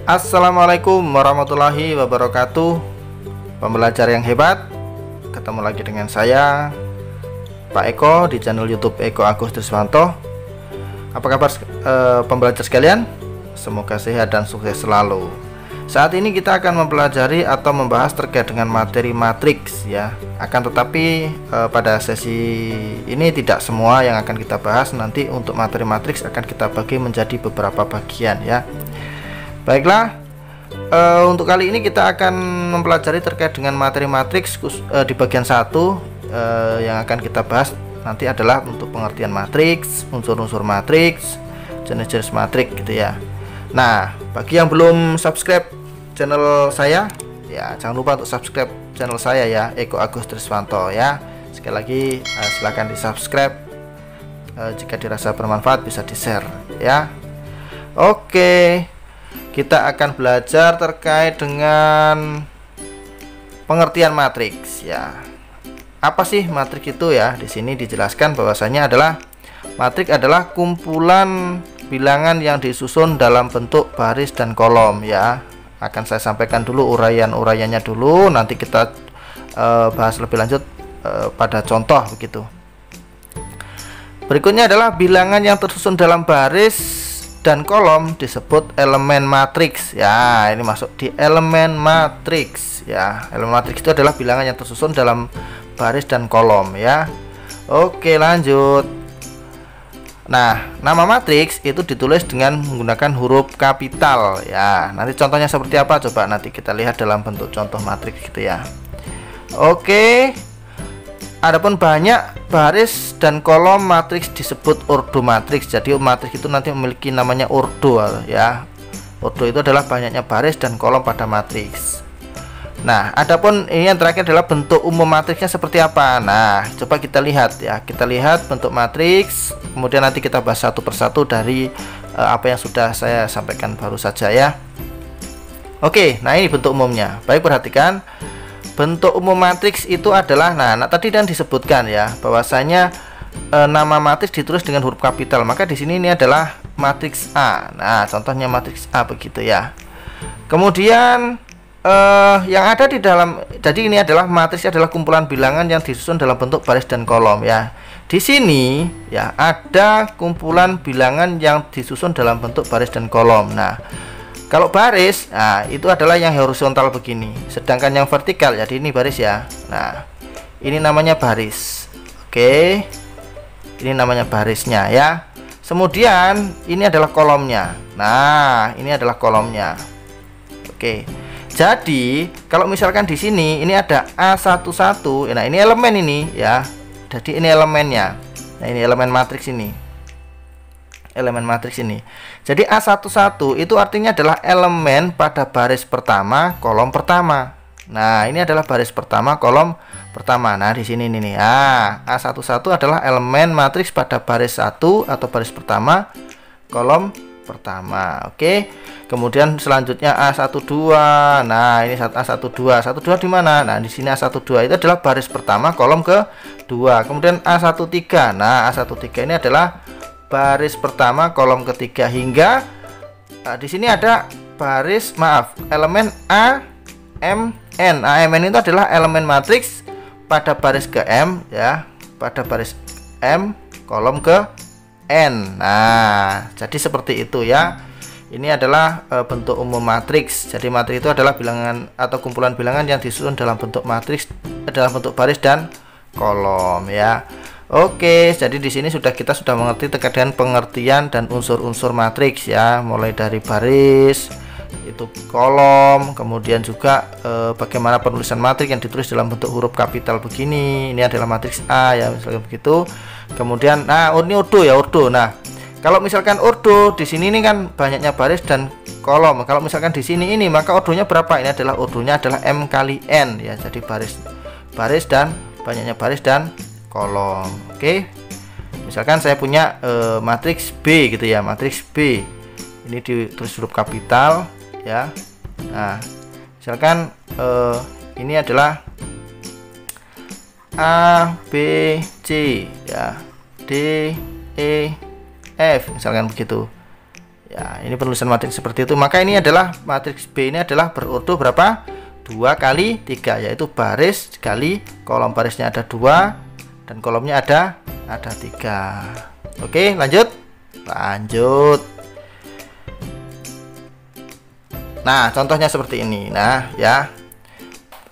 Assalamualaikum warahmatullahi wabarakatuh. Pembelajar yang hebat, ketemu lagi dengan saya Pak Eko di channel YouTube Eko Agus Triswanto. Apa kabar pembelajar sekalian? Semoga sehat dan sukses selalu. Saat ini kita akan mempelajari atau membahas terkait dengan materi matriks ya. Akan tetapi pada sesi ini tidak semua yang akan kita bahas. Nanti untuk materi matriks akan kita bagi menjadi beberapa bagian ya. Baiklah, untuk kali ini kita akan mempelajari terkait dengan materi matriks di bagian 1. Yang akan kita bahas nanti adalah untuk pengertian matriks, unsur-unsur matriks, jenis-jenis matriks gitu ya. Nah, bagi yang belum subscribe channel saya ya, jangan lupa untuk subscribe channel saya ya, Eko Agus Triswanto ya. Sekali lagi silahkan di subscribe, jika dirasa bermanfaat bisa di share ya. Oke, kita akan belajar terkait dengan pengertian matriks ya. Apa sih matriks itu ya? Di sini dijelaskan bahwasanya adalah matriks adalah kumpulan bilangan yang disusun dalam bentuk baris dan kolom ya. Akan saya sampaikan dulu uraian-uraiannya dulu, nanti kita bahas lebih lanjut pada contoh begitu. Berikutnya adalah bilangan yang tersusun dalam baris dan kolom disebut elemen matriks ya. Ini masuk di elemen matriks ya. Elemen matriks itu adalah bilangan yang tersusun dalam baris dan kolom ya. Oke, lanjut. Nah, nama matriks itu ditulis dengan menggunakan huruf kapital ya. Nanti contohnya seperti apa coba nanti kita lihat dalam bentuk contoh matriks gitu ya. Oke. Adapun banyak baris dan kolom matriks disebut ordo matriks. Jadi matriks itu nanti memiliki namanya ordo ya. Ordo itu adalah banyaknya baris dan kolom pada matriks. Nah, adapun ini yang terakhir adalah bentuk umum matriksnya seperti apa. Nah, coba kita lihat ya. Kita lihat bentuk matriks, kemudian nanti kita bahas satu persatu dari apa yang sudah saya sampaikan baru saja ya. Oke, nah ini bentuk umumnya. Baik, perhatikan. Bentuk umum matriks itu adalah nah tadi dan disebutkan ya bahwasanya nama matriks ditulis dengan huruf kapital. Maka di sini ini adalah matriks A. Nah, contohnya matriks A begitu ya. Kemudian yang ada di dalam, jadi ini adalah matriks adalah kumpulan bilangan yang disusun dalam bentuk baris dan kolom ya. Di sini ya ada kumpulan bilangan yang disusun dalam bentuk baris dan kolom. Nah, kalau baris, nah itu adalah yang horizontal begini. Sedangkan yang vertikal, jadi ini baris ya. Nah, ini namanya baris. Oke, ini namanya barisnya ya. Kemudian ini adalah kolomnya. Nah, ini adalah kolomnya. Oke. Jadi kalau misalkan di sini ini ada A11, nah ini elemen ini ya. Jadi ini elemennya. Nah, ini elemen matriks ini. Elemen matriks ini. Jadi A11 itu artinya adalah elemen pada baris pertama, kolom pertama. Nah, ini adalah baris pertama, kolom pertama. Nah, di sini ini nih. Ah, A11 adalah elemen matriks pada baris 1 atau baris pertama, kolom pertama. Oke. Kemudian selanjutnya A12. Nah, ini A12. A12 di mana? Nah, di sini A12 itu adalah baris pertama, kolom kedua. Kemudian A13. Nah, A13 ini adalah baris pertama, kolom ketiga hingga di sini ada baris elemen AMN. AMN itu adalah elemen matriks pada baris ke M ya, pada baris M kolom ke N. Nah, jadi seperti itu ya. Ini adalah bentuk umum matriks. Jadi matriks itu adalah bilangan atau kumpulan bilangan yang disusun dalam bentuk matriks, dalam bentuk baris dan kolom ya. Oke, jadi di sini kita sudah mengerti terkait dengan pengertian dan unsur-unsur matriks ya, mulai dari baris, itu kolom, kemudian juga bagaimana penulisan matriks yang ditulis dalam bentuk huruf kapital begini. Ini adalah matriks A ya, misalnya begitu. Kemudian, nah ini ordo ya, ordo. Nah, kalau misalkan ordo di sini ini kan banyaknya baris dan kolom. Kalau misalkan di sini ini maka ordonya berapa? Ini adalah ordonya adalah M kali N ya. Jadi baris dan banyaknya baris dan kolom. Oke. Misalkan saya punya matriks B gitu ya, matriks B. Ini ditulis huruf kapital ya. Nah, misalkan ini adalah A B C ya, D E F misalkan begitu Ya, ini penulisan matriks seperti itu. Maka ini adalah matriks B ini adalah berurut berapa? 2 kali 3, yaitu baris kali kolom. Barisnya ada 2 dan kolomnya ada 3. Oke, lanjut. Nah, contohnya seperti ini. Nah, ya.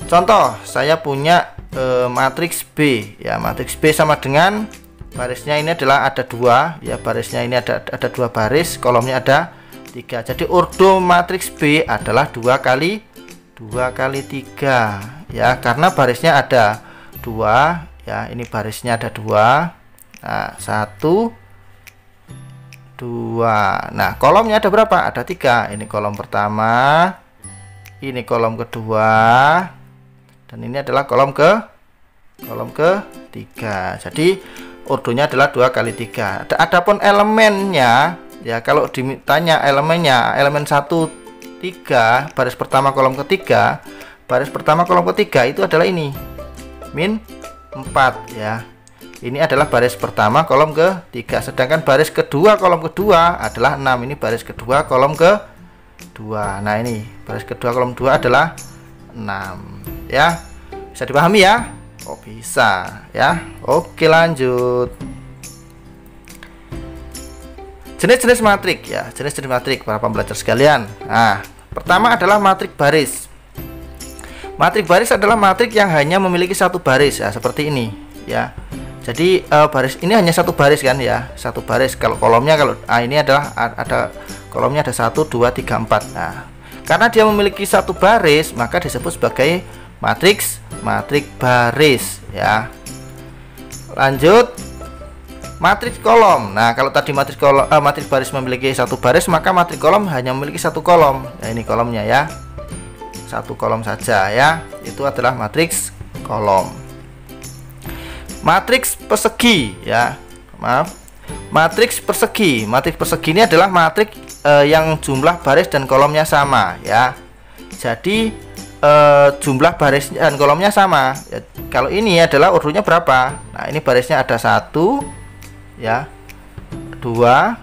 Contoh, saya punya matriks B. Ya, matriks B sama dengan barisnya ini adalah ada 2, ya, barisnya ini ada 2 baris, kolomnya ada 3. Jadi urdu matriks B adalah 2 kali 3, ya, karena barisnya ada 2, ya, ini barisnya ada 2. Nah, 1 2. Nah, kolomnya ada berapa? Ada 3. Ini kolom pertama, ini kolom kedua, dan ini adalah kolom ketiga. Jadi urdunya adalah 2 kali 3. Adapun elemennya, ya, kalau ditanya elemennya, elemen 1 3, baris pertama kolom ketiga, baris pertama kolom ketiga itu adalah ini min 4, ya. Ini adalah baris pertama kolom ketiga, sedangkan baris kedua kolom kedua adalah 6. Ini baris kedua kolom kedua. Nah, ini baris kedua kolom 2 adalah 6, ya. Bisa dipahami ya? Oh, bisa, ya. Oke, lanjut. Jenis-jenis matrik, ya, jenis-jenis matrik para pembelajar sekalian. Nah, pertama adalah matrik baris. Matrik baris adalah matrik yang hanya memiliki satu baris, ya, seperti ini, ya. Jadi baris ini hanya satu baris kan, ya, satu baris. Kalau kolomnya, kalau ini adalah ada kolomnya ada 1 2 3 4. Nah, karena dia memiliki satu baris, maka disebut sebagai matrik baris, ya. Lanjut, matriks kolom. Nah, kalau tadi matriks baris memiliki satu baris, maka matriks kolom hanya memiliki satu kolom. Nah, ini kolomnya, ya, satu kolom saja, ya. Itu adalah matriks kolom. Matriks persegi, ya, maaf, matriks persegi. Matriks persegi ini adalah matriks yang jumlah baris dan kolomnya sama, ya. Jadi jumlah baris dan kolomnya sama, ya. Kalau ini adalah urutnya berapa? Nah, ini barisnya ada 1, ya, 2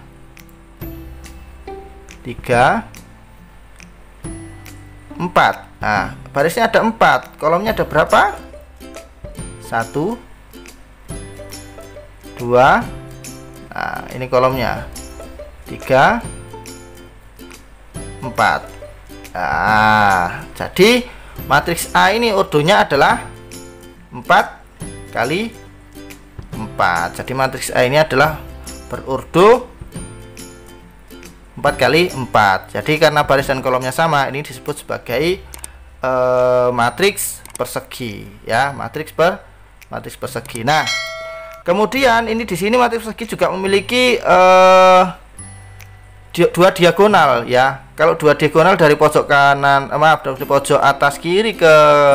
3 4. Nah, barisnya ada 4, kolomnya ada berapa? 1 2. Nah, ini kolomnya 3 4. Nah, jadi matriks A ini urdunya adalah 4 kali 4. Jadi matriks A ini adalah berurdu 4 kali 4. Jadi karena baris dan kolomnya sama, ini disebut sebagai matriks persegi, ya, matriks persegi. Nah, kemudian ini di sini matriks persegi juga memiliki dua diagonal, ya. Kalau dua diagonal dari pojok kanan, dari pojok atas kiri ke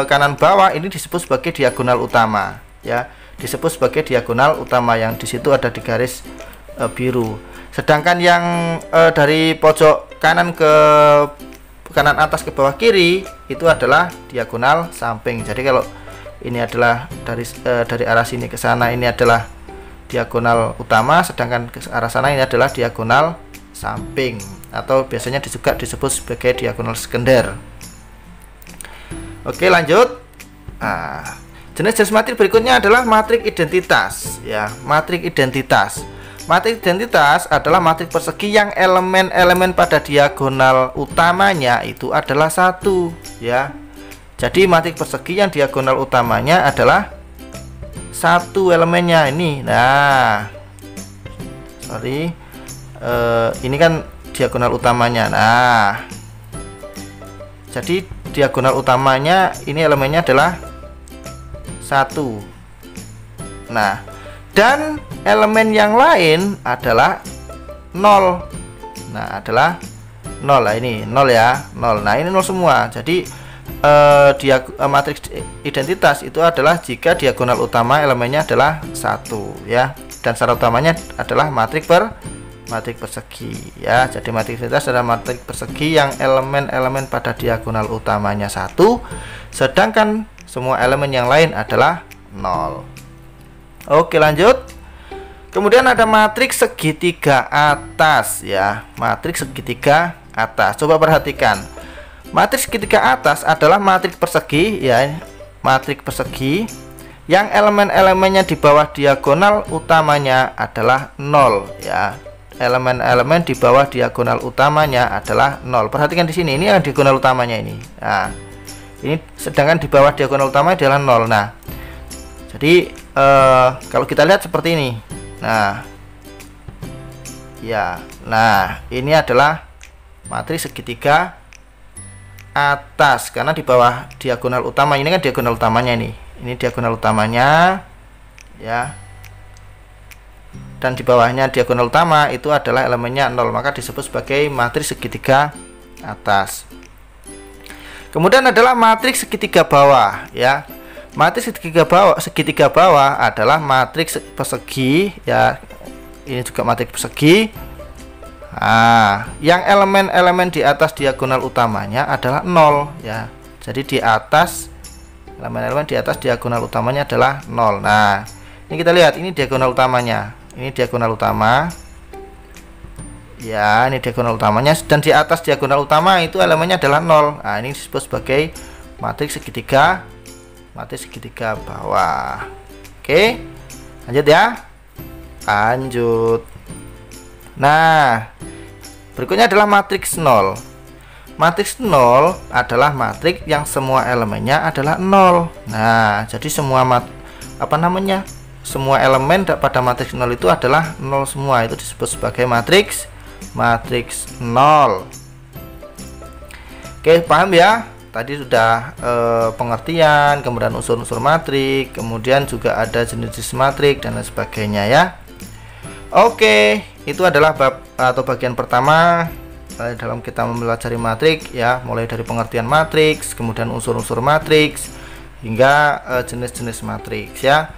kanan bawah, ini disebut sebagai diagonal utama, ya. Disebut sebagai diagonal utama, yang di situ ada di garis biru. Sedangkan yang dari pojok kanan ke kanan atas ke bawah kiri itu adalah diagonal samping. Jadi kalau ini adalah dari arah sini ke sana, ini adalah diagonal utama, sedangkan ke arah sana ini adalah diagonal samping, atau biasanya juga disebut sebagai diagonal sekunder. Oke, lanjut. Nah, jenis-jenis matrik berikutnya adalah matrik identitas, ya. Matrik identitas. Matrik identitas adalah matrik persegi yang elemen-elemen pada diagonal utamanya itu adalah 1, ya. Jadi matrik persegi yang diagonal utamanya adalah 1 elemennya ini. Nah, sorry, ini kan diagonal utamanya. Nah, jadi diagonal utamanya ini elemennya adalah 1. Nah, dan elemen yang lain adalah 0. Nah, adalah 0. Nah, ini 0, ya, 0. Nah, ini 0 semua. Jadi matriks identitas itu adalah jika diagonal utama elemennya adalah 1, ya, dan syarat utamanya adalah matrik persegi, ya. Jadi matrik identitas adalah matrik persegi yang elemen-elemen pada diagonal utamanya 1, sedangkan semua elemen yang lain adalah 0. Oke, lanjut. Kemudian ada matriks segitiga atas ya, matriks segitiga atas. Coba perhatikan. Matriks segitiga atas adalah matriks persegi ya, matriks persegi yang elemen-elemennya di bawah diagonal utamanya adalah 0 ya. Elemen-elemen di bawah diagonal utamanya adalah 0. Perhatikan di sini, ini yang diagonal utamanya ini. Nah, ini sedangkan di bawah diagonal utama adalah 0. Nah, jadi kalau kita lihat seperti ini. Nah, ya. Nah, ini adalah matriks segitiga atas karena di bawah diagonal utama ini kan diagonal utamanya ini. Ini diagonal utamanya ya. Dan di bawahnya diagonal utama itu adalah elemennya 0, maka disebut sebagai matriks segitiga atas. Kemudian adalah matriks segitiga bawah ya. Matriks segitiga bawah adalah matriks persegi ya. Ini juga matriks persegi. Nah, yang elemen-elemen di atas diagonal utamanya adalah 0 ya. Jadi di atas elemen-elemen di atas diagonal utamanya adalah 0. Nah, ini kita lihat, ini diagonal utamanya. Ini diagonal utama. Ya, ini diagonal utamanya, dan di atas diagonal utama itu elemennya adalah 0. Nah, ini disebut sebagai matriks segitiga bawah. Oke. Lanjut ya. Lanjut. Nah, berikutnya adalah matriks 0. Matriks 0 adalah matriks yang semua elemennya adalah 0. Nah, jadi semua semua elemen pada matriks 0 itu adalah 0 semua. Itu disebut sebagai matriks 0. Oke, paham ya? Tadi sudah pengertian, kemudian unsur-unsur matriks, kemudian juga ada jenis-jenis matriks dan lain sebagainya ya. Oke, itu adalah bab atau bagian pertama dalam kita mempelajari matriks ya, mulai dari pengertian matriks, kemudian unsur-unsur matriks hingga jenis-jenis matriks ya.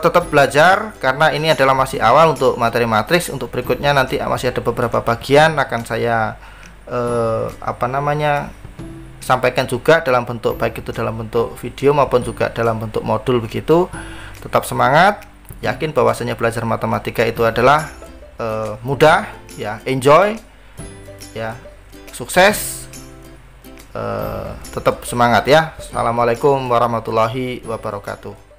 Tetap belajar karena ini adalah masih awal untuk materi matriks. Untuk berikutnya nanti masih ada beberapa bagian akan saya sampaikan juga dalam bentuk, baik itu dalam bentuk video maupun juga dalam bentuk modul begitu. Tetap semangat, yakin bahwasanya belajar matematika itu adalah mudah ya, enjoy ya, sukses. Tetap semangat ya. Assalamualaikum warahmatullahi wabarakatuh.